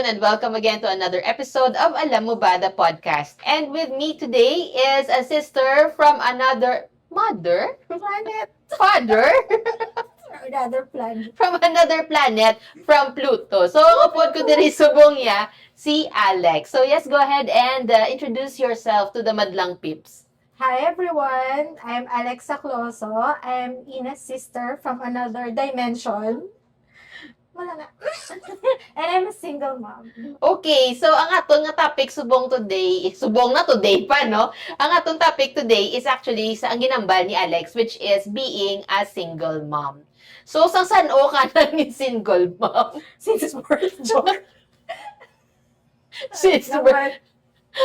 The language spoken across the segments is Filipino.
afternoon and welcome again to another episode of Alam Mo Ba, the podcast. And with me today is a sister from another mother? Planet. Father? Another planet. From another planet, from Pluto. So, ang upod ko diri subong ya, si Alex. So, yes, go ahead and introduce yourself to the Madlang Pips. Hi everyone, I'm Alexa Closo. I'm Ina's sister from another dimension. Wala na. And I'm a single mom. Okay, so ang aton nga topic subong today, subong na today pa, no? Ang aton topic today is actually sa ang ginambal ni Alex, which is being a single mom. So, sang saan-o ka na ni single mom? Since birth, joke. Since birth.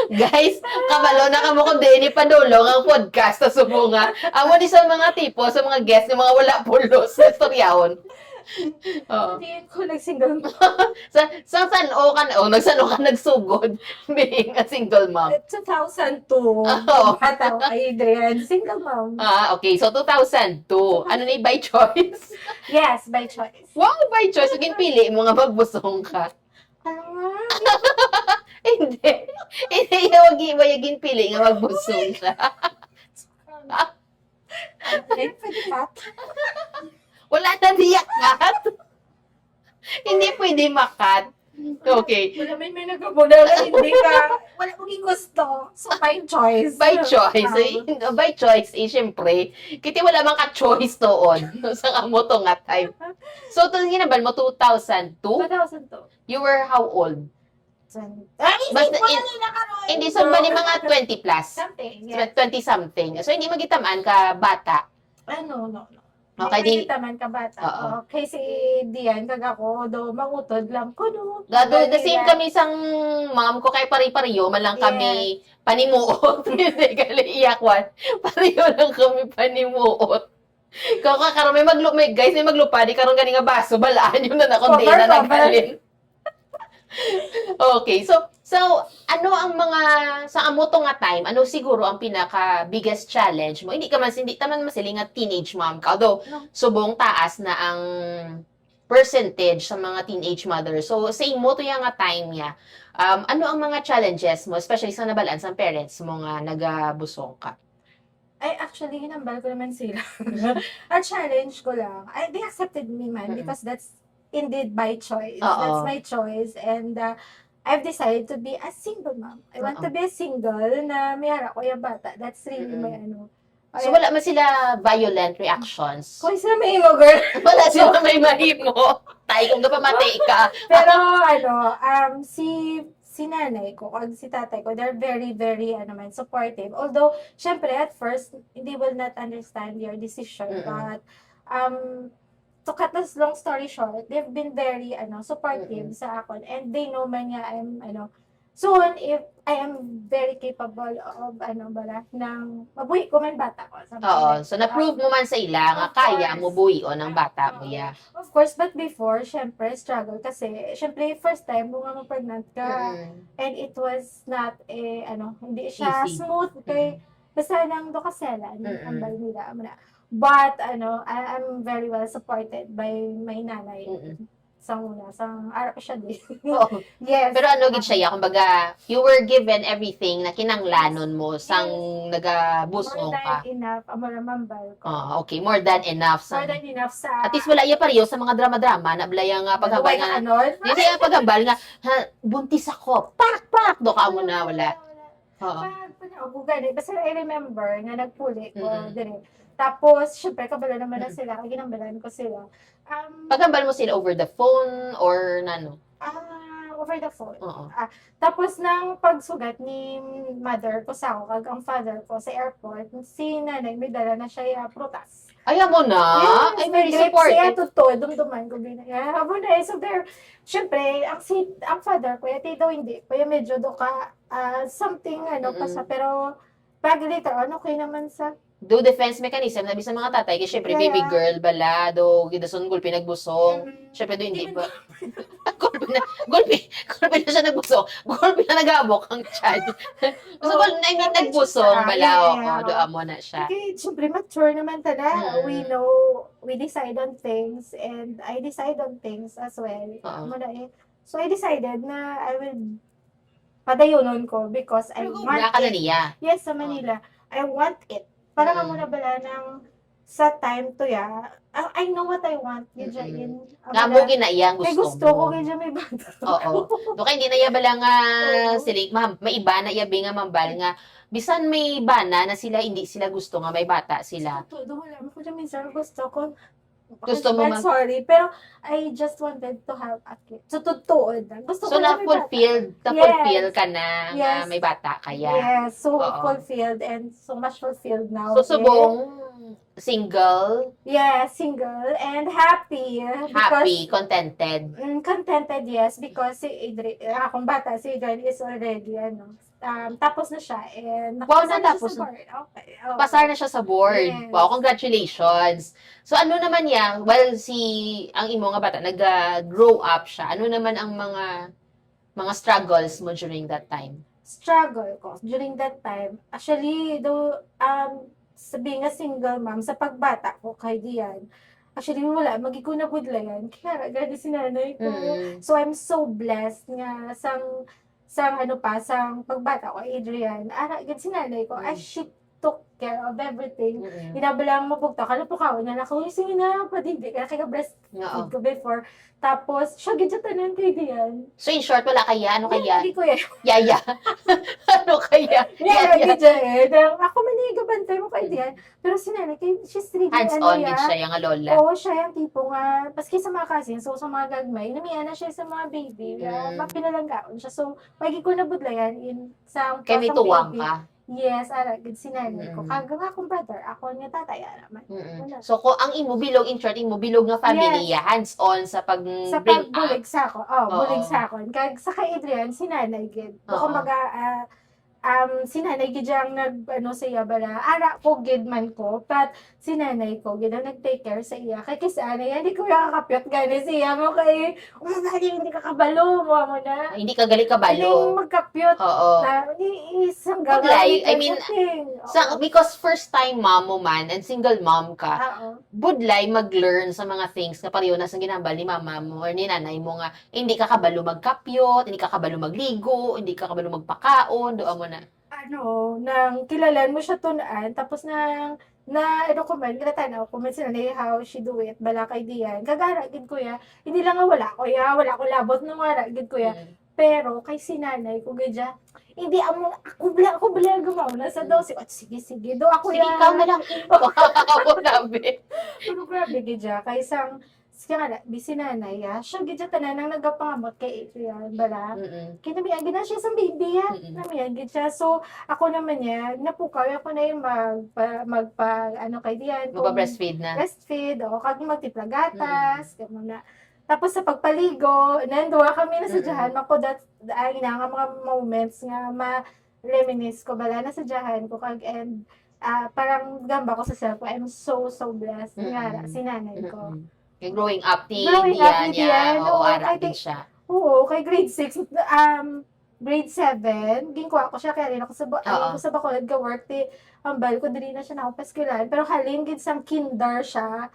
Guys, kabalo na kamo kung di padulong ang podcast na subunga. Amo ni sa mga tipo, sa mga guest, ng mga wala pulos na storyahon. Oo. Hindi ko nag-single mom. Sa saan-o ka na, nagsano ka nagsugod being a single mom? 2002. Oo. Bata ko kay Adrian. Single mom. Okay. So, 2002. Ano ni, by choice? Yes, by choice. Wow, by choice. Again, pili mo nga magbusong ka. Hindi. Hindi, wag pili nga magbusong ka. Pwede cut. Wala na diyak kat. Hindi pwede makat. Okay. Wala may nagkabunalan, hindi ka, wala maging gusto. So, by choice. By choice. By choice, syempre. Kiti wala mang ka-choice doon. Sa amo to nga time. So, ito ginabal mo, 2002? 2002. You were how old? Basta, Hindi, so ba ni mga 20 plus? Something, yes. 20 something. So, hindi magitamaan ka bata. No. Okay, Hindi taman ka bata. Oo. Okay, si Dian, kag ako, do, mangutod lang ko, no. The same kami sang mom ko kay pari-pariyo, man lang kami panimuot. Hindi gali iyakwan. Pariyo lang kami panimuot. Karon may guys, may maglupadi karon gani nga baso, balaan yun na nakondena na galin. Okay, so ano ang mga sa amo to nga time, ano siguro ang pinaka biggest challenge mo? Hindi taman masiling nga teenage mom ka. Although subong taas na ang percentage sa mga teenage mother. So say mo to yang nga time niya. Ano ang mga challenges mo, especially sa nabalaan sa parents mo nga nagabusong ka? Ay, actually, hinambal ko naman sila. Ang challenge ko lang, they accepted me, man, because that's indeed by choice. Oo. That's my choice. And I've decided to be a single mom. I want to be a single na may harap ko yung bata. That's really my ano. So wala man sila violent reactions. Kung sila may imo, girl. Wala sila may mahimo. Tay kung kapamati ka. Pero si nanay ko, kag si tatay ko, they're very, very, supportive. Although, syempre, at first, they will not understand your decision. But, to cut this long story short, they've been very, supportive sa akin. And they know man nga soon, if I am very capable of, mabuhi ko man bata ko. Oo. So, na-prove mo man sa ila nga kaya mo buhion ng bata mo ya. Of course, but before, syempre, struggle kasi, syempre, first time, bunga mo pregnant ka, and it was not, hindi siya Easy. smooth, kay, basta nang dokasela, ambal nila, but, I'm very well supported by my nanay, sang araw siya din. Oo. Yes. Pero ano gid siya, kumbaga, you were given everything na kinanglanon mo sang nagabusong More ka. than enough, amaramambal ko. Okay, more than enough. More than enough sa... At least wala iya pariyo sa mga drama-drama na blaya nga paghambal nga. Hindi nga paghambal nga, buntis ako. Pak! Do ka mo na, wala. Oo. Basta I remember na nagpuli ko din. Tapos, syempre, kabala naman na sila. Ginambalan ko sila. Paghambal mo sila over the phone or nano? Over the phone. Oo. Tapos, nang pagsugat ni mother ko sa ako, kag ang father ko sa airport, si nanay, may dala na siya prutas. Ayaw mo na? Yes, Ay, very siya supportive. totoo, dumduman ko din. Habo na, so there, syempre, ang father ko, yati daw hindi, kaya medyo do ka, something, pa siya, pero, pag later on, okay naman sa, Do defense mechanism, sabi sa mga tatay, kasi syempre baby girl, bala, do, gidason gulpi nagbusong. Syempre do hindi ba? Gulpi na siya nagbusong. Gulpi na nagabok ang child. So, nagbusong, bala, do amo na siya. Okay, syempre mature naman tala. We know, we decide on things, and I decide on things as well. Oo. Amo na eh. So, I decided na I will padayunon ko because I Pero want wala ka na it. niya. Yes, sa Manila. I want it. Para ka muna bala ng sa time to ya. I know what I want. Medyo in. Nga mo ginaya Kay gusto gusto ko, mo. kaya may bata. Oo. Doka hindi na iya bala nga Oo. sila, may iba na iyabi nga mambal nga bisan may bana na sila hindi sila gusto nga may bata sila. Todo wala mo ko dyan minsan gusto ko. Gusto mo I'm sorry, pero I just wanted to have a kid. So, totoo na. Gusto So ko lang may bata. na-fulfill ka na nga Yes. may bata kaya. Yes, so Oo. fulfilled and so much fulfilled now. So subong single, Yeah, single and happy. happy, contented. Contented, yes, because si Adrian, akong bata, si Adrian is already, tapos na siya, and Wow, nakapasa na siya natapos sa na. board. Okay. Oo. Pasar na siya sa board. Yes. Wow, congratulations. So ano naman yan, well, ang imo nga bata, nag-grow up siya. Ano naman ang mga struggles mo during that time? Struggle ko during that time. Actually, though, sa being a single mom, sa pagbata ko kay Dian, actually, wala, magikunabudlayan. Kaya, gani sinanay ko. So, I'm so blessed nga sang pagbata ko, Adrian. Gani sinanay ko, she took care of everything. Inabalang mo pugta, kalapukawin na ako, sige na, padidig, kaya breastfeed ko before. Tapos, siya gidya tanan kay Dian. So, in short, wala kaya? Ano kaya? Hindi ko yan. Yaya. Ano kaya? Yeah, gidya eh. Ako manigabantay mo kay Dian. Pero si nanay, she's really, Hands-on din siya, yung lola. Oo, siya yung tipo nga, paski sa mga cousin, so sa mga gagmay, namiya na siya sa mga baby, mapinalanggaon siya. So, pagi ko nabudlayan sa Kaya may tuwang ka. Yes, good si nanay ko. Kaga nga akong brother, ako niya tatay, naman. So, kung ang imo bilog, in short, imo bilog nga family, hands-on sa Sa pag-bring up. pagbulig sa ako. Bulig sa ako. Kag sa kay Adrian, si nanay gid. Kumbaga, si nanay gid ang sa iya bala. Ara ko gid man ko, but si nanay ko gid ang nag-take care sa iya. Kay kasi hindi ko nakakapyot gani siya mo kay, hindi ka kabalo mo na. Hindi ka gali kabalo. Hindi magkapyot. Oo. Isang Budlay, I mean, sa because first time mom mo man and single mom ka, budlay mag-learn sa mga things na pareho na sa ginambal ni mama mo or ni nanay mo nga, hindi ka kabalo magkapyot, hindi ka kabalo magligo, hindi ka kabalo magpakaon, doon mo na. Nang kilalan mo siya tunaan, tapos ko man, kinatanaw ko man sila na how she do it, bala kay Dian. Kagara, gid kuya, hindi lang nga wala ko labot nung wala, gid kuya. Pero, kay sinanay ko, gadya, hindi ako bala gumaw na sa daw, sige, do ako sige, ikaw na lang. Wow, grabe. Pero grabe, gadya, kay isang, kaya bisinanay, siya gidya tanan nang nagapangamot kay Adrian, bala. Kaya namiyan, gina siya sa baby, namiyan, gidya. So, ako naman napukaw, ako na yung kay Dian. Magpa-breastfeed na. Breastfeed, kag magtipla gatas, muna. Tapos sa pagpaligo, nanduwa kami na sa jahan, ako ay nga mga moments nga ma-reminisce ko, bala na sa jahan ko, kag and parang gamba ko sa self ko, I'm so blessed, nga, sinanay ko. Yung growing up ni Dian niya, ara din siya. Oo, kay grade 6, grade 7, ginkuha ko siya, kaya rin ako sa Bacolod ka-work, ambal ko, dili na siya nakapaskulan, pero halin, ginsang kinder siya,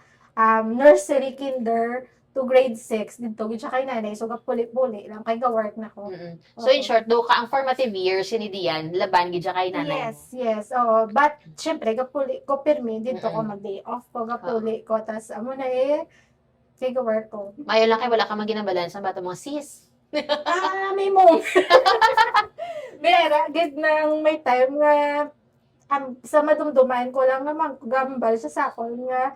nursery kinder, to grade 6, dito, gid siya kay nanay, so gapuli-puli lang, kay ka-work na ko. So in short, do ka ang formative years ni Dian, laban gid siya kay nanay. Yes, but, syempre, gapuli ko pirmi, dito ko mag-day off ko, gapuli ko, tas, amo na kay ka-work ko. Mayo lang kay wala ka maginabalan sa bata mga sis. May mo. Mera, gid nang may time nga, sa madumduman ko lang naman, gambal siya sa akon nga,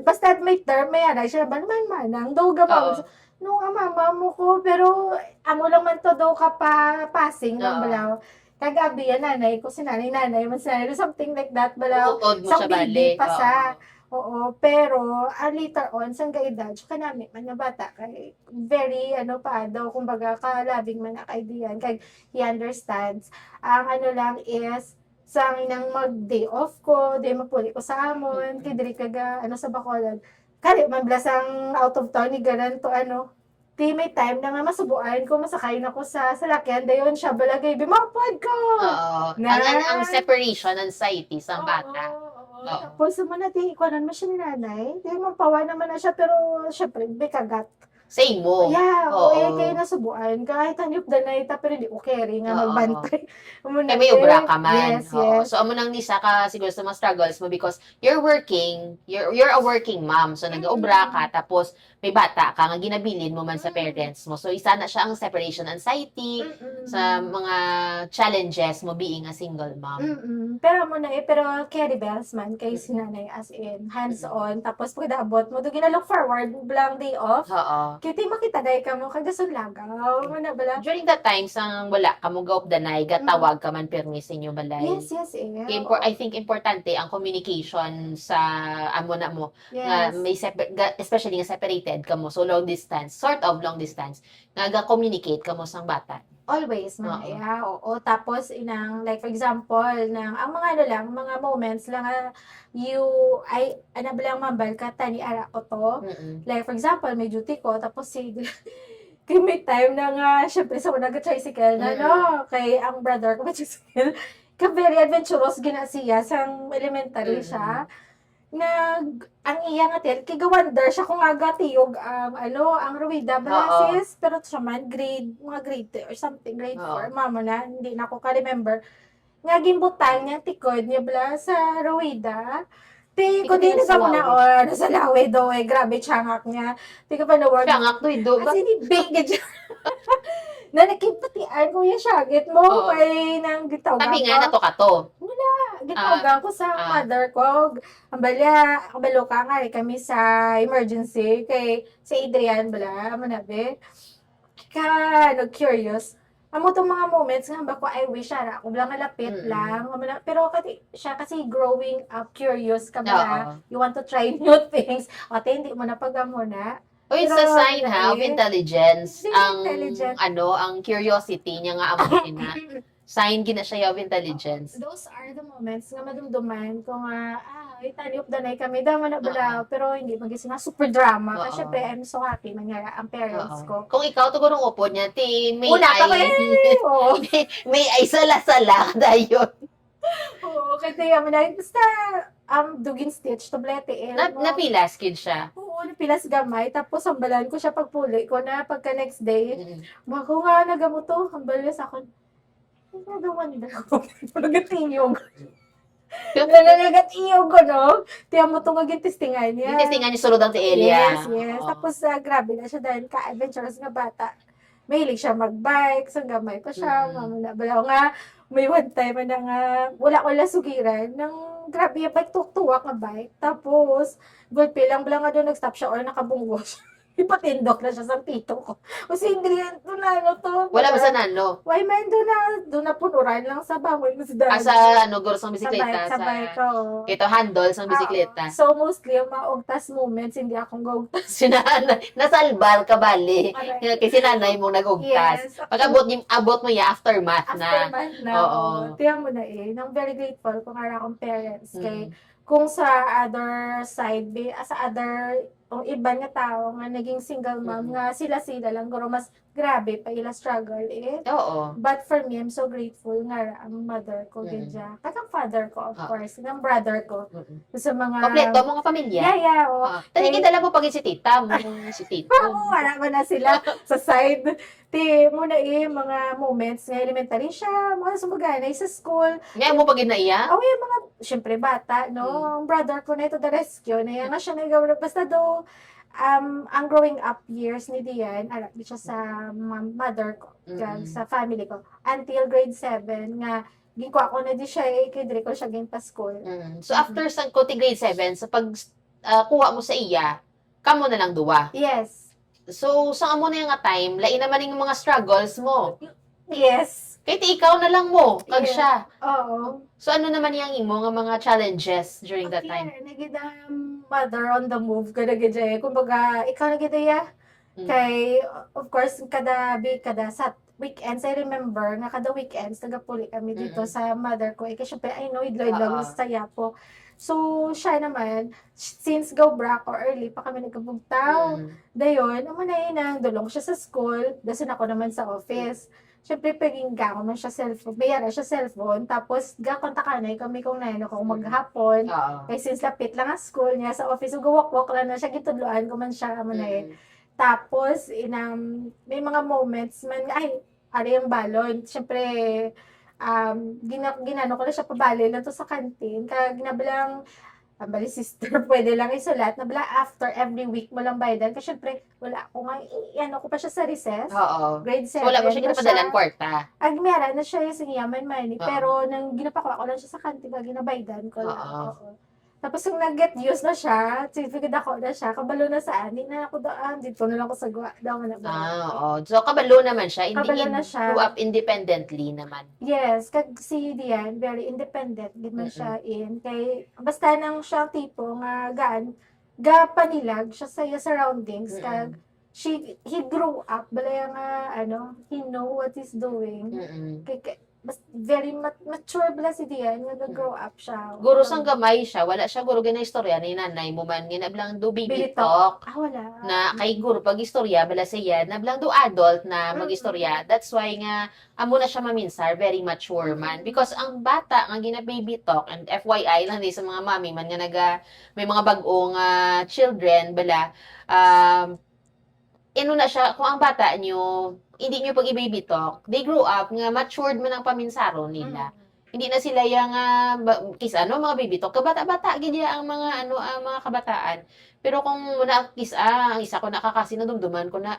basta may term, may siya ba naman manang, daw gabal. Nung mama mo ko, pero, amo lang man to daw ka pa passing, ng balaw. Kagabi nanay ko, nanay, something like that, balaw. Sa baby pa sa. Oo, pero later on, sang gaedad, siya kanami man nga bata, kay very, daw, kumbaga, kalabing man na kay Dian, kay he understands. Ang lang is, sang inang mag-day off ko, day mapuli ko sa amon, kay diri kaga, sa Bacolod. Kali, mablas ang out of town, ni ganun to, may time na nga masubuan ko, masakay na ko sa salakyan, dayon siya balagay, bimapad ko! Oo. Ang separation, anxiety sa bata. Tapos naman natin, ikuanan mo siya ni nanay. Di mapawa naman na siya, pero syempre, may kagat. Say mo. Yeah, Oo. kay nasubuan kahit hanyop danay ta pero di ko carry nga Oo. magbantay. Amo Kaya na may ubra ka man. Yes, Oo. yes. So, amo nang nisa ka siguro sa mga struggles mo because you're working, you're a working mom. So, nag-ubra ka, tapos may bata ka nga ginabilin mo man sa parents mo. So, isa na siya ang separation anxiety sa mga challenges mo being a single mom. Pero amo na pero carry bells man kay sinanay as in hands-on tapos pagdaabot mo do ginalook forward blang day off. Oo. Kaya di makita day ka mo kagasun lagaw. Mo na bala. During that time, sang wala ka mo gaop danay, gatawag ka man permi sa inyo balay. Yes, yes, I think importante ang communication sa amo na mo nga Yes. may especially nga separated ka mo so long distance, sort of long distance, nga ga-communicate ka mo sang bata. Always man, Oo. yeah, oo. Tapos inang like for example, ang mga ano lang, mga moments lang ano ba lang mambal ka tani ara ko to. Like for example, may duty ko tapos kay may time na nga syempre sa una tricycle na no, kay ang brother ko may tricycle. Ka very adventurous gina siya sang elementary siya. Ang iya nga tel kay gawandar siya kung aga tiyog ang Ruida Balasis pero siya man mga grade 2 or something grade 4 mamo na hindi na ako ka-remember nga gimbutang niya tikod niya bala sa Ruida ti ko din sa muna nasa lawe do grabe changak niya ti ka pa na word Changak do ba? as in big na nakipatian ko yung syagit mo kay nang gitaw Sabi nga na to ka to. gitawagan ko sa mother ko. Ang balo ka nga kami sa emergency kay si Adrian bala, manabi. Curious. Amo tong mga moments nga ba ko I wish ara ako lang lapit lang. Pero siya kasi growing up curious ka ba? You want to try new things. O hindi mo na pagamo na. Oh, it's a sign of intelligence. Ang curiosity niya nga amo na. Sign gina siya of intelligence. Those are the moments nga madumduman ko nga, itaniop danay kami, dama na bala, pero hindi maging nga super drama. Kasi syempre, I'm so happy mangyara ang parents ko. Kung ikaw, tugurong upod niya, may Una ka may ay sala-sala dayon. Oo, kasi mo na, basta, dugin stitch, tablete, Napilas kid siya. Oo, napilas gamay, tapos hambalan ko siya pagpuli ko na pagka next day, bako nga nagamo to, hambalan sa akin, nagawanda ko. Nagatingog. Nagatingog ko, no? Tiyan mo itong naging-testingan niya. Yung testingan niya sulod ang ti Elia. Yes. Tapos, grabe na siya dahil ka-adventurous nga bata. Mahilig siya mag-bike, so gamay pa siya. Balaw nga, may one time na nga, wala sugiran, nang grabe yung bike, tuwak nga bike. Tapos, good lang nga doon nag-stop siya or nakabungos. Ipatindok na siya sa tito ko. Kasi ingredient doon na to. Wala ba sa nano? Why man doon na punuran lang sa bangon mo si Daddy. Sa gurus ng bisikleta. Sa bike ko. Ito, handle sa bisikleta. So, mostly, yung mga ugtas moments, hindi akong gaugtas. Sinanay, nasalbal ka bali. Kasi sinanay mong nag-ugtas. Yes. Abot mo ya aftermath na. Aftermath na. Oo. Tiyan mo na Nang very grateful kung ara akong parents. Kay, kung sa other side, sa other iba nga tao nga naging single mom nga sila lang guro mas grabe pa ila struggle Oo. But for me, I'm so grateful nga ang mother ko gadya. Katang father ko, of course, ng brother ko. Sa mga kompleto mga pamilya. Yeah. Tani kita mo pag si tita mo, si tito. Wala ba na sila sa side. Muna mga moments nga elementary siya, mga sumuganay sa school. Nga mo pag inaiya? Yung mga, syempre bata, no? Ang brother ko na ito, the rescue, na yan nga siya nagawin. Basta do, ang growing up years ni Dian, di siya sa mother ko, sa family ko, until grade 7, nga, ginkuha ko na di siya, kay Dre ko siya pa school. So, after sa grade 7, sa pag kuha mo sa iya, kamo na lang duwa. Yes. So, sa amo na yung time, lain naman yung mga struggles mo. Yes. Kahit ikaw na lang mo, kag siya. Oo. So, ano naman yung imo nga mga challenges during that time? Nagidang mother on the move, kada gajay. Kumbaga, ikaw nagidaya. Kay, of course, kada sa weekends, I remember, nga kada weekends, nagapuli kami dito sa mother ko. Kasi syempre, I know, idlo-idlo, sa Yapo. So, siya naman, since go back or early pa kami nagkabugtaw, dayon, naman na nang dulong siya sa school, dasun ako naman sa office. Siyempre, paging gako man siya cellphone, bayara siya cellphone, tapos gakontakanay kami kung naino kung maghapon. Kaya since lapit lang ang school niya sa office, gawak-wak lang na siya, gitudloan ko man siya, Tapos, may mga moments man, ay, ari yung balon. Siyempre, ginano ko na siya pabali lang to sa kantin. Kaya ginabalang, bali sister, pwede lang isulat. Nabala after every week mo lang bayadan. Kasi syempre, wala ako nga, ano ko pa siya sa recess. Oo. Grade So, wala mo 7 siya na ginapadalan kwarta. meron na siya yung singiyaman money. Oo. Pero, nang ginapakuha ko lang siya sa kantin, ginabaydan ko lang. Oo. Oo. Tapos, yung nag-get used na siya, siguro ako na siya, kabalo na sa anin na ako doon, dito na lang ako sa gawa, daw na ba. Oo. So, kabalo naman siya. Hindi Kabalo na siya. grew up independently naman. Yes, kag si Dian, very independent, gid man siya in. Kay, basta nang siya tipo nga ga panilag siya sa iya surroundings, kag he grew up, balay nga, he know what he's doing. Kay, very mature bala si Dian, nga grow up siya. Guro sang gamay siya, wala siya guro gina istorya ni nanay mo man ginablang do baby talk. Wala. Na kay guro pag istorya bala siya nablang do adult na magistorya. That's why nga amo na siya maminsar, very mature man, because ang bata nga gina baby talk, and FYI lang di sa mga mami man nga may mga bag-ong children bala, na siya, kung ang bata nyo, hindi nyo pag i-baby talk, they grow up nga matured man ang paminsaro nila. Hindi na sila yung mga baby talk. Kabata-bata gidya ang mga kabataan. Pero kung muna ang isa ko nakakasinadumduman ko na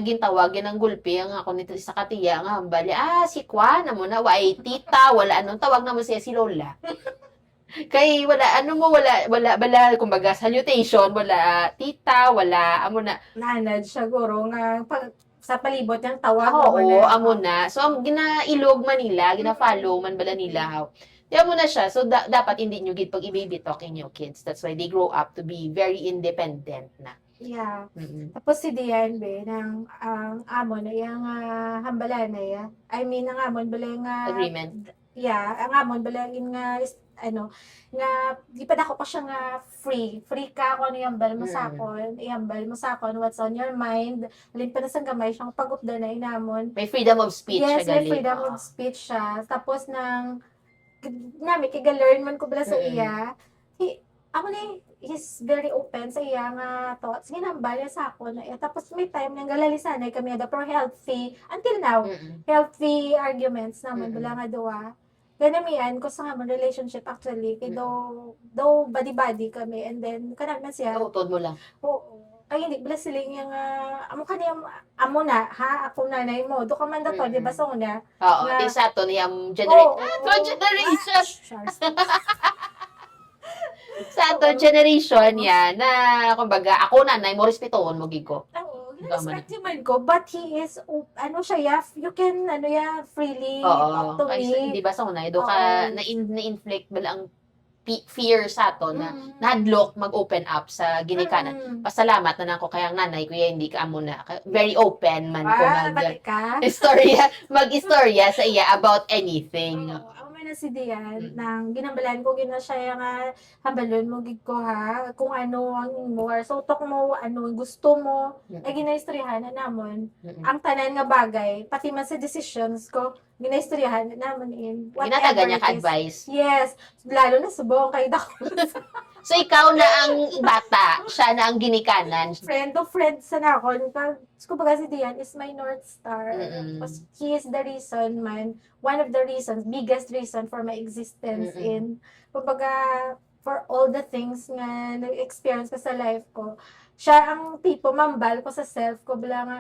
gintawag yan ang gulpi ang ako nito sa katiya nga bali si Kwan mo na way tita wala anong tawag naman siya si Lola. Kay wala bala kumbaga salutation, wala tita, wala amo na Nanad siya guro nga sa palibot yung tawag oo, amo na. So ang ginailog Manila, gina-follow man bala nila. Di amo na siya. So dapat hindi nyo gid pag i-baby talk in your kids. That's why they grow up to be very independent na. Yeah. Tapos si Dian nang amon na yung hambalan na ya. I mean ang amon bala yung Agreement. Yeah, ang amon bala yung nga di pa dako pa siya nga free ka kung ano yambal mo sakon, iyambal mo sakon what's on your mind, alin pa na sang gamay siyang pagupda na inamon. May freedom of speech yes, siya may freedom of speech siya. Tapos nami kiga-learn man ko bala sa iya, he's very open sa iya nga thoughts. Ginambal niya sa ako na tapos may time nang galalisanay kami ada pro healthy until now. Healthy arguments naman bala nga duwa. Ganamian ko sa among relationship actually kay though body kami, and then kanang man siya. Utod mo lang. Oo. Ay hindi bala siling yung amo na ha ako nanay mo do ka man dato di ba sa una. Oo, sa to niyang generation. Sa ato generation yan na kumbaga ako nanay mo respetuhon mo gigo. Respect man ko, but he is, you can, freely talk to me. Di ba sa unay, do ka na-inflict bala ang fear sa ato na nahadlok mag-open up sa ginikanan. Pasalamat na nako kayang nanay kuya hindi ka amo na. Very open man ko mag-istorya sa iya about anything. Na si Dian nang ginambalan ko gina siya nga hambalon mo gid ko ha kung ano ang more so talk mo ano gusto mo ay ginaistoryahan na namon ang tanan nga bagay pati man sa decisions ko ginaistoryahan na namon in whatever ginataga niya ka advice. Yes, lalo na subong kay dako. So, ikaw na ang bata, siya na ang ginikanan. Friend of friends sa nakon. Kumbaga si Dian is my North Star. He is the reason man, one of the reasons, biggest reason for my existence in, kumbaga, for all the things nga nag-experience ko sa life ko. Siya ang tipo, mambal ko sa self ko, bila nga,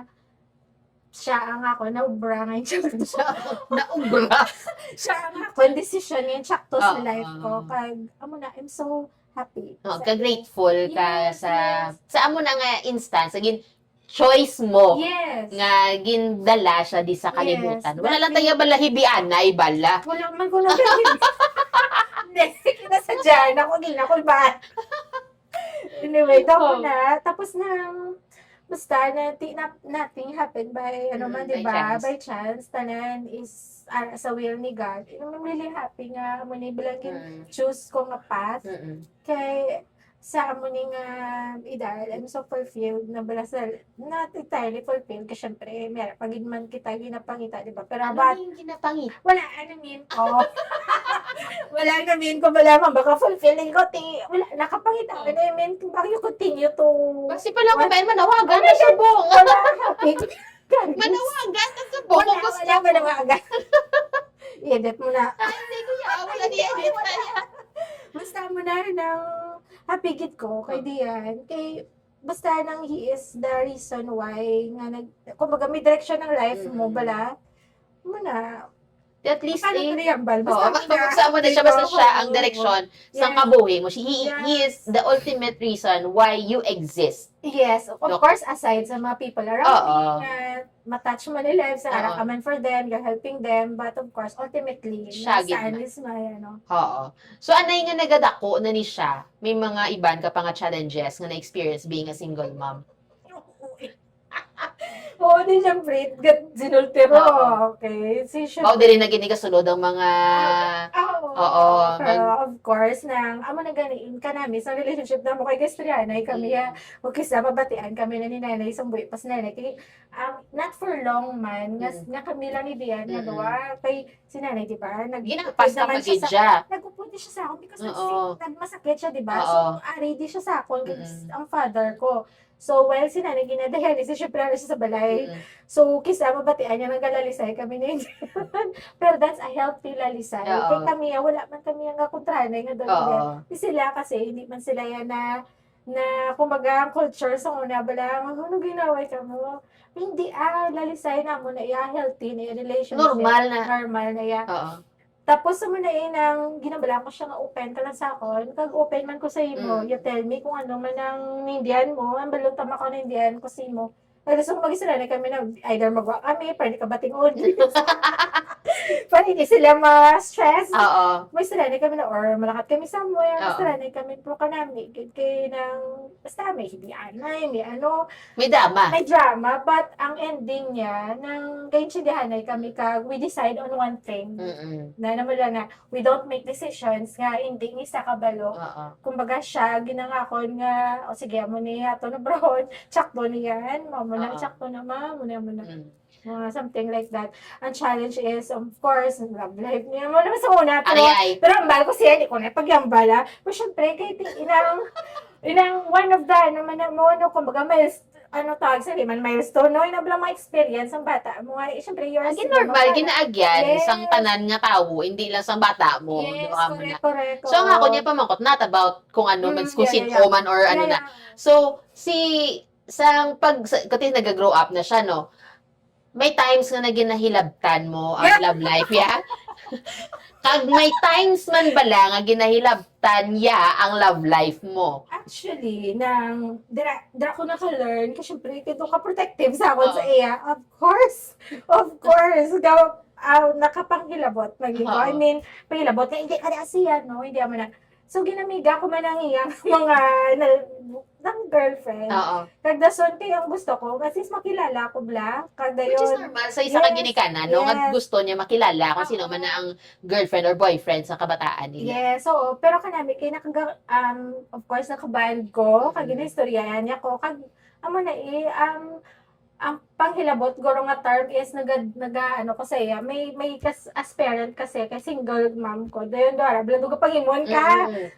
siya ang ako, naubra nga yung Naubra? Siya ang ako, decision yung sakto sa life ko. I'm so happy. Ka-grateful ka sa amo na nga instance, again, choice mo. Yes. Nga gindala siya di sa kalibutan. Wala lang tayo balahibian na ibala. Wala man ko lang. Hindi, kinasadyan ako, ginakulban. Anyway, tapos basta nothing happened by by chance tanan is sa will ni God. I'm really happy nga mo ni bilangin choose ko nga path kay sa amo ni nga idal I'm so fulfilled na bala sa not entirely fulfilled kasi syempre meron pagid man kita ginapangita di ba pero ano yung ginapangita wala ano mean ko Wala namin ko malaman, baka fulfilling ko, wala, nakapangita ko na yun, baka you continue to, Kasi pala ko ba, manawagan na subong. wala, happy. Manawagan na subong. Wala, Kung gusto wala, mo. wala, wala. I-edit mo na. Ay, hindi ko yan. Wala di edit na yan. Basta mo na ng hapigit ko kay Dian. Basta nang he is the reason why kumbaga may direction ng life mo, bala. Muna, At least, paano ko niyambal? Oo, magbuksa mo na siya, basta siya ang direksyon sa Yes. kabuhi mo. He Yes. is the ultimate reason why you exist. Yes, of No. course, aside sa mga people around Oo. me, na matouch mo nila lives, Oo. ara ka man for them, you're helping them, but of course, ultimately, Siya, saan gitna. is may, ano. Oo. So, anay nga nagadako na ni siya, may mga iban ka pa nga challenges nga na-experience being a single mom. Oo, di siyempre, zinultero. Oo. Okay. Si Mao diri na gini kasulod ang mga Oo, Pero of course, amo na ganiin ka namin sa relationship na mo kay Castriana, kami o kisa mabatian kami na ni nanay isang buwi pas nanay. Kay, not for long man, nga kami lang ni Dian, Mm. nagawa, kay si nanay, di ba? ginapas ka naman magid siya siya. nagpupunta siya sa akin because Oo. nagmasakit siya, di ba? Oo. So, ready siya sa akin, ang father ko. So, while si nanay ginadialysis, syempre ano siya sa balay. Mm. So, kisa mabatian niya, nagalalisay kami na yun. Pero that's a healthy lalisay. Oo. Kaya kami, wala man kami ang kakontrahanay nga doon. Oo. Di sila kasi, hindi man sila yan na kumbaga, ang culture sa una, bala, ano ginaway ka mo? Hindi, lalisay na mo na healthy na relationship. Normal na. Normal na iya. Oo. Tapos sa muna nang ginabala ko siya nga open ka lang sa akon. Kag open man ko sa imo, you tell me kung ano man ang nindihan mo, ang balong tama ko nindihan ko sa imo. Kaya gusto ko mag-isla na kami na either magwa kami, pwede ka bating Pwede hindi sila ma-stress. Oo. May isla kami na, or malakat kami somewhere, Oo. isla kami pro ka namin. Kaya basta may hindi anay, may ano, May dama. may drama, but ang ending niya, nang kaintindihan ay kami we decide on one thing. Mm. Na naman lang na, we don't make decisions nga, hindi isa kabalo. Oo. Kumbaga siya, ginangakon nga, o sige, amo niya, ito na brown, tsakto niyan, mo na, Oo. tsakto na ma, mo na. Mm. Something like that. Ang challenge is, of course, love life niya mo naman sa una. Ay. Pero ang mahal ko siya, hindi ko na pagyambala. Pero syempre, kahit inang one of the, naman na mo, kumbaga, tawag sa liman, milestone, no? Inablang mga experience ang bata mo. Syempre, you're Agin normal, ginaagyan, Yes. isang tanan nga tao, hindi lang sang bata mo. Yes, Di ba mo na? correct. So, ang ako niya pamangkot, not about kung ano, kung sino man or ano na. So, kasi nag-grow up na siya, no? May times nga na ginahilabtan mo ang love life, ya? Kag may times man bala nga ginahilabtan ya ang love life mo. Actually, dira ko naka-learn, kasi syempre, ito ka protective sa akin Oo. sa iya. Of course. Nakapanghilabot. Oo. I mean, panghilabot, hindi ka na siya, no? Hindi mo na. So, ginamiga ko man ang iyang mga ng girlfriend. Oo. Kagdason kay ang gusto ko, kasi makilala ko bla. Which is Kagdayon. normal sa isa ka ginikanan, no? Nga Yes. gusto niya makilala kung sino Oo. man na ang girlfriend or boyfriend sa kabataan nila. Yes, oo. Pero kanami, kay of course, nakaband ko, kag ginastoryahan niya ko, kag, ang panghilabot, guro nga term is, ano ko sa iya, may as parent kasi, single mom ko, dayon dora, blando ka pangimon ka, Mm.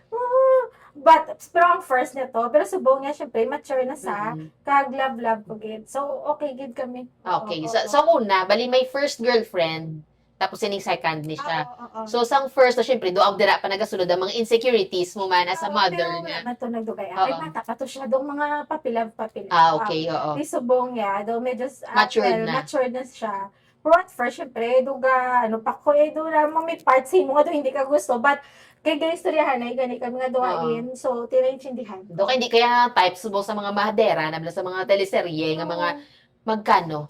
but, pero ang first nito, pero subong niya, syempre, mature na sa, Mm. kag love ko, gid. So, okay, gid kami. Okay. Oo, Sa una, bali may first girlfriend, tapos yung second ni siya. Oo. So, sang first, syempre, doon dira pa nagasunod ang mga insecurities mo man as a mother Pero na. wala man to nagdugay. Oo. Ay, bata pa to siya. Doong mga papilav. Okay, oo. Di subong niya. Doon medyo Matured na. matured na siya. Pero at first, syempre, duga, pa ko, doon lang, may parts mo nga doon, hindi ka gusto. But, kay istoryahan ay gani kami nga duwain. So, tinaintindihan. Doon hindi kaya type subo sa mga mahadera, nabla sa mga teleserye, nga mga magkano?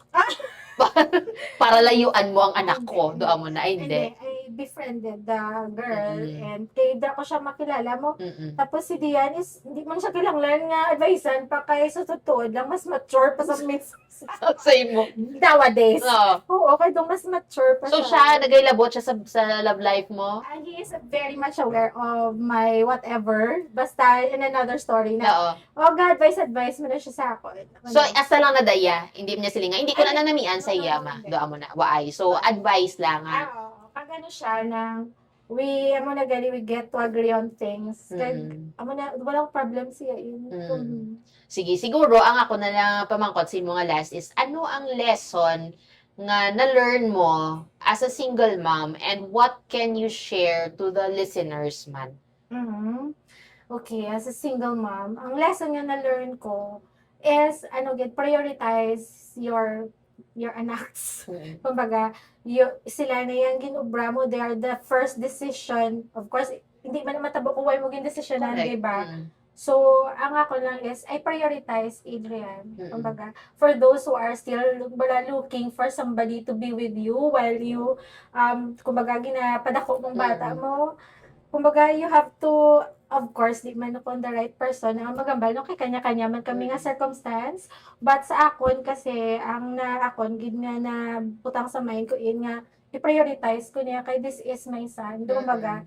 Para layuan mo ang anak ko. Doon mo na, ay hindi. I befriended the girl Mm. and kay da ko siya makilala mo. Mm-mm. Tapos si Dian is, hindi man siya kilanglan nga advicean pa kay sa totoo lang, mas mature pa sa Say mo. nowadays. Oo. Oo, okay, doon mas mature pa So siya, nagailabot siya sa love life mo? He is very much aware of my whatever. Basta in another story na, Oo. advice mo na siya sa akin. So, asa lang na daya, hindi niya silinga. Hindi ko na nanamian sa iya, ma. Doon mo na. Waay. So, advice lang, ha? Pag ano siya, amo na gali, we get to agree on things. Kag, Mm. amo na, walang problem siya yun. Mm. Sige, siguro ang ako na lang pamangkot sa mga last is ano ang lesson nga na-learn mo as a single mom and what can you share to the listeners man? Mhm. Okay, as a single mom, ang lesson nga na-learn ko is, prioritize your anaks. Mm. Kumbaga, sila na yung ginubra mo, they are the first decision. Of course, hindi man matabo kung why mo gin-desisyonan, Correct. di ba? Mm. So, ang ako lang is, I prioritize Adrian. Mm-mm. Kumbaga, for those who are still looking for somebody to be with you while you, kumbaga, ginapadako mong bata Mm-mm. mo, kumbaga, you have to, of course, di man upon the right person, ang magambal, no, kay kanya-kanya man kami nga circumstance, but sa akon kasi, ang na akon, gid nga na butang sa mind ko, in nga, i-prioritize ko niya, kay this is my son, kumbaga,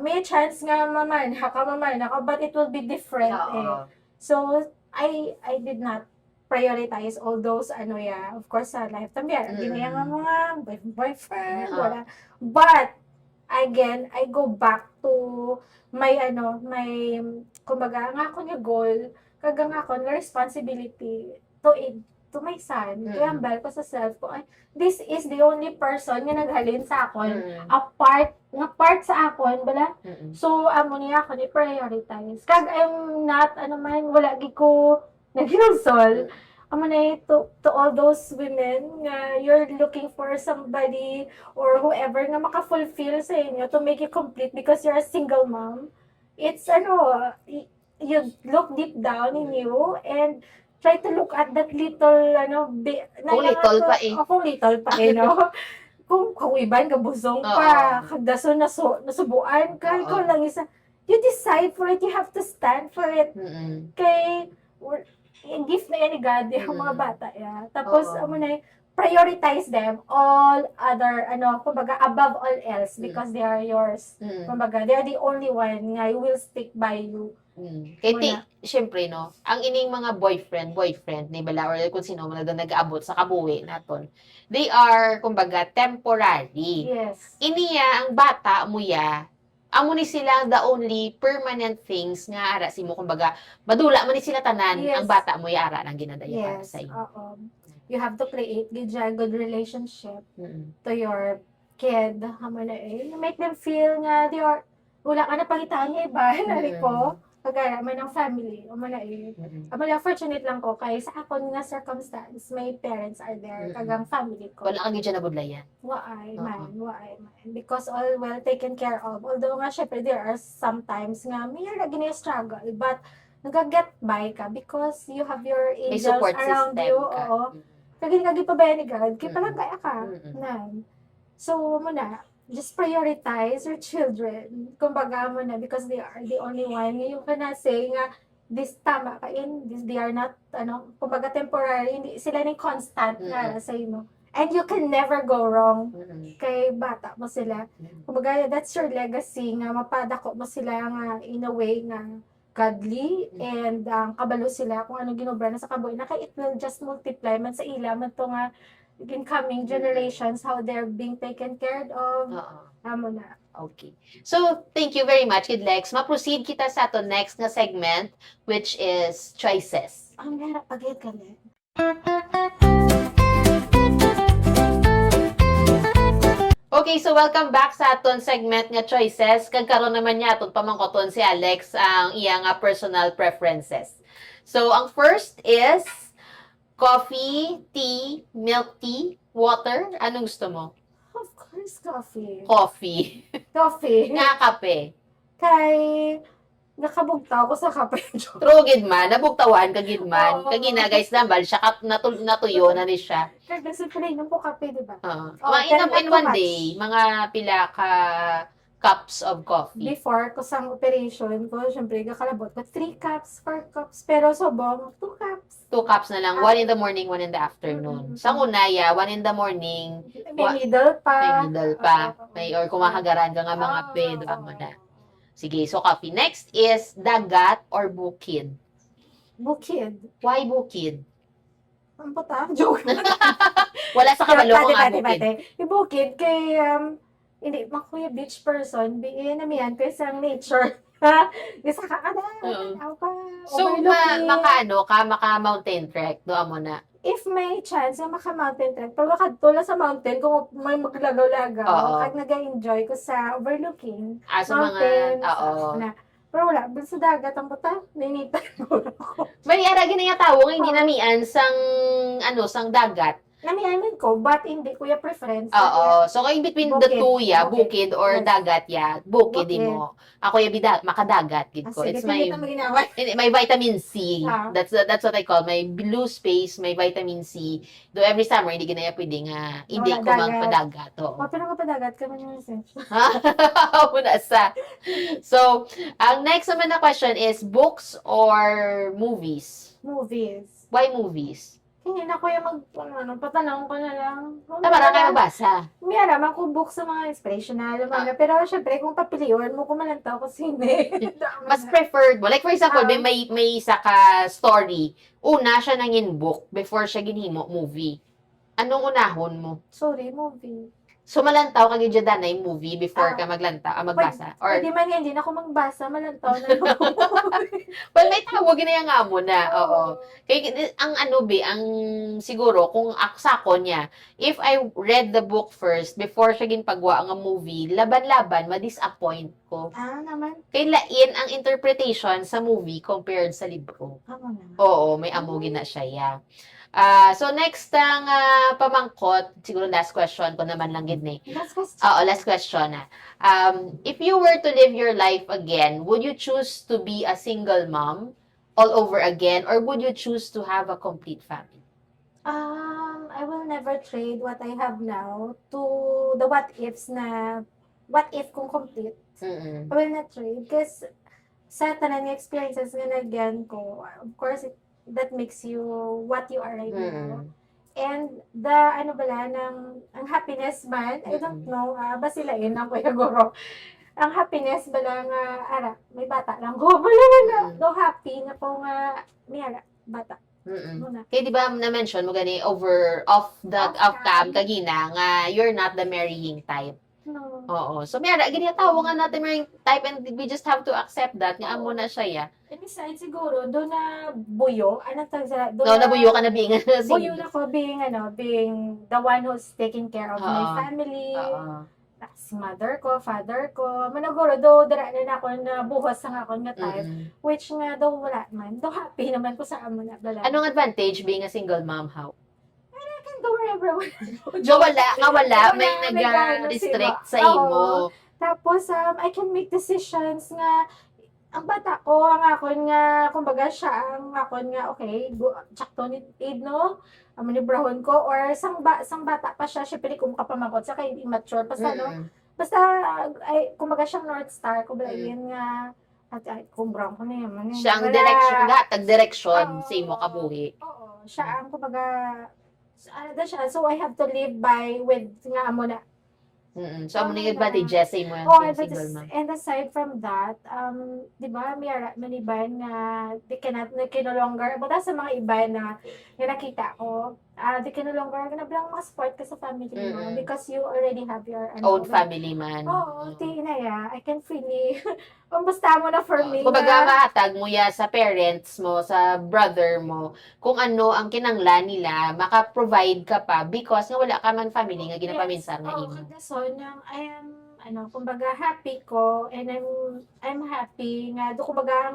may chance nga maman ako, but it will be different Oo. So, I did not prioritize all those, of course, sa lifetime yan. Hindi na yung mga boyfriend, Oo. wala. But, again, I go back to my, kumbaga, nga ako nga goal, kaga nga ako nga responsibility to my son. Kaya ang ko sa self ko, ay, this is the only person nga naghalin sa akon, nga part sa akon, bala. So, amo niya ako ni prioritize. Kag I'm not, wala gi ko naghinusol. Amo na to all those women nga you're looking for somebody or whoever nga maka-fulfill sa inyo to make you complete because you're a single mom. It's you look deep down in you and try to look at that little Kung little pa eh. Kung little pa eh, no? Kung iban ka busong pa, kagdaso nasubuan ka, ikaw lang isa. You decide for it, you have to stand for it. Kay gift na yan ni God yung mga bata ya. Tapos prioritize them all other kumbaga above all else because they are yours. Kumbaga they are the only one nga will stick by you. Kaya syempre no, ang ining mga boyfriend ni bala or kung sino man na nag-aabot sa kabuhi naton. They are kumbaga temporary. Yes. Iniya ang bata mo ya. Amo ni sila the only permanent things nga ara si mo kumbaga madula man ni sila tanan Yes. ang bata mo ya ara nang ginadaya para Yes. sa iyo. You have to create good relationship to your kid. Make them feel nga they are wala ka na pangitaan nga iba nari ko. Kagaya man ng family. Fortunate lang ko kay sa akon nga circumstance, my parents are there kagang family ko. Wala kang gidya na budlayan. Waay man. Because all well taken care of. Although nga syempre there are sometimes nga may lagi struggle but nagaget by ka because you have your May angels support around system you. ka. Oo. Kagi pa ba ni God? Kaya palagaya ka. So, muna, just prioritize your children. Kumbaga mo na because they are the only one. Ngayon ka na say nga, this tama ka they are not, kumbaga temporary, hindi sila ni constant nga sa mo. And you can never go wrong kay bata mo sila. Kumbaga, that's your legacy nga mapadako mo sila nga in a way nga godly and kabalo sila kung ano ginobra na sa kaboy na kay it will just multiply man sa ila man to nga incoming generations how they're being taken care of. Amo na. Okay. So, thank you very much, Kidlex. Ma-proceed kita sa ato next na segment, which is choices. Ang hirap agad ka na. Okay, so welcome back sa aton segment nga choices. Kagkaroon naman niya aton pamangkoton si Alex ang iya nga personal preferences. So, ang first is coffee, tea, milk tea, water. Anong gusto mo? Of course, coffee. Coffee. Coffee. Nga kape. Kay nakabugtaw ko sa kape. True, gidman. Nabugtawan ka, gidman. Oo. Kagina, guys, nambal siya. Natuyo na ni siya. Kaya discipline ng po kape, di ba? In one day, mga pila ka cups of coffee. Before ko sang operation ko, syempre, kakalabot ko 3 cups, 4 cups. Pero sobong, 2 cups. 2 cups na lang. 1 in the morning, 1 in the afternoon. Sa unaya, 1 in the morning, May middle pa. may middle pa. Or kumahagaran ka nga mga pedo mo na. Sige, so coffee. Next is dagat or bukid. Bukid. Why bukid? Ang puta, joke. Wala sa kabalo ko nga bukid. Yung bukid, kay, hindi, makuya beach person, namihan ko isang nature. Ha? Isa ka kada, Oo. ka, So, overlooking. maka mountain trek, doon mo na. If may chance nga maka-mountain trek, pero makadtula sa mountain, kung may maglagaw-lagaw, Oo. kag nag-enjoy ko sa overlooking, Sa mga, mountains, oo. na. Pero wala, dun sa dagat, ang buta, ninita ko. May aragi na yung tao, hindi namian sang dagat. Namiamin ko, but hindi ko yung preference. Oo. So, in between the Bukid. two, Bukid. bukid or Yes. dagat, bukid Bukid. mo. Ako makadagat, gid ko. Sige, It's my, pinita mo ginawa. may vitamin C. Ah. That's what I call my blue space, may vitamin C. Though every summer, hindi ginaya pwede nga, hindi Wala ko dagat. magpadagat. Oo. O, pero kapadagat ka man yung message. Muna sa. So, ang next naman na question is books or movies? Movies. Why movies? Hindi na ko yung patanong ko na lang. Para kayo mabasa. May alam ako books sa mga inspirational, pero syempre kung papiliwan mo kung malantaw ko sine. Mas preferred mo. Like for example, Ah. may isa ka story. Una siya nangin book before siya ginhimo movie. Anong unahon mo? Sorry, movie. So malantaw kag gyud na yung movie before Ah. ka magbasa. Or Pwede man yan, hindi na ako magbasa, malantaw na lang ako. well, may tawag na yung amo na. Oo. Kaya ang ang siguro kung ako niya, if I read the book first before siya ginpagwa ang movie, laban-laban ma-disappoint ko. Naman. Kay lain ang interpretation sa movie compared sa libro. Amo na. Oo, may amo gina siya, yeah. So next ang pamangkot, siguro last question ko naman lang gid ni. Last question. Oo, last question na. If you were to live your life again, would you choose to be a single mom all over again, or would you choose to have a complete family? I will never trade what I have now to the what ifs na what if kung complete. Mm-mm. I will not trade because sa tanan ng experiences nga nagyan ko, of course, that makes you what you are right now. Mm-mm. And the, ang happiness man, I don't know, basilain ang kuya guro. Ang happiness bala nga, may bata lang ko. Wala, do happy na po nga, may bata. Muna. Kaya di ba na-mention mo gani off cam kagina nga you're not the marrying type. No. Oo. So, may gani tawo nga natin marrying type and we just have to accept that nga amo na siya ya. And besides, siguro, doon na buyo, anong tawag sa, No, nabuyo ka na being buyo na ko being the one who's taking care of my family, si mother ko, father ko, managuro, do dara na ako na buhos sa akong nga time, which nga, do wala man, do happy naman ko sa amo na bala. Anong advantage being a single mom? How? I can go wherever I want. So, wala, may nag-restrict sa imo. Tapos, I can make decisions nga, ang bata ko, ang akon nga, kumbaga siya, ang akon nga, okay, tsakto ni aid, no? Ang manibrahon ko, or sang bata pa siya, syempre kung kapamangkot siya, kaya immature, basta, no? Basta, kumbaga siyang North Star, kumbaga yun nga, at kung brown ko na yaman. Siya ang direction sa imo kabuhi. Oo, siya ang, kumbaga, siya, so I have to live with nga mo na. So, amo ning advantages sa imo Oh, yung single mom. and aside from that, di ba, may iban na they can no longer, but sa mga iba na nakita ko, they can no longer, ganablang mga support ka sa family mo because you already have your own family man. Oo, I can freely, basta mo na for me. Kumbaga, mahatag mo ya sa parents mo, sa brother mo, kung ano ang kinanglan nila, maka-provide ka pa because nga wala ka man family nga ginapaminsan nga imo. So, I am, kumbaga, happy ko, and I'm happy nga, kumbaga,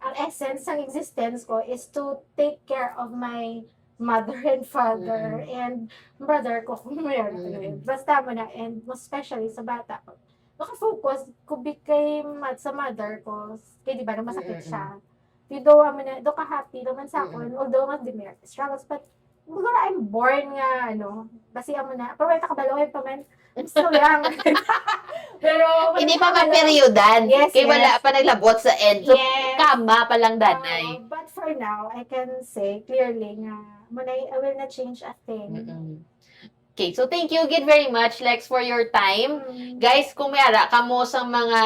ang essence ng existence ko is to take care of my mother and father and brother ko kung mayroon. Basta mo na, and most especially sa bata ko. Maka-focus ko kay sa mother ko, kaya di ba, masakit siya. Do ka happy naman sa akin, although mas demerit struggles, but siguro I'm born nga, basihan mo na, pero ito kabalohin pa man, I'm still young. Pero, hindi pa ma-periodan. Yes, Kaya wala pa naglabot sa end. So, kama pa lang danay. But for now, I can say clearly nga, I will not change a thing. Okay, so thank you again very much, Lex, for your time. Mm. Guys, kung mayara kamo sa mga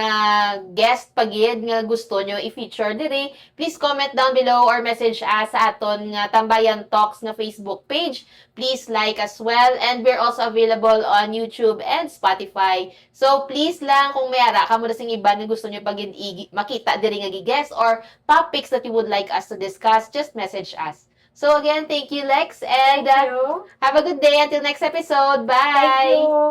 guest pagid nga gusto nyo i-feature diri, please comment down below or message us sa aton nga Tambayan Talks nga Facebook page. Please like as well, and we're also available on YouTube and Spotify. So please lang kung mayara kamo na sing iban nga gusto nyo pagid makita diri nga gi-guest or topics that you would like us to discuss, just message us. So again, thank you, Lex, and Thank you. have a good day until next episode. Thank Bye! you.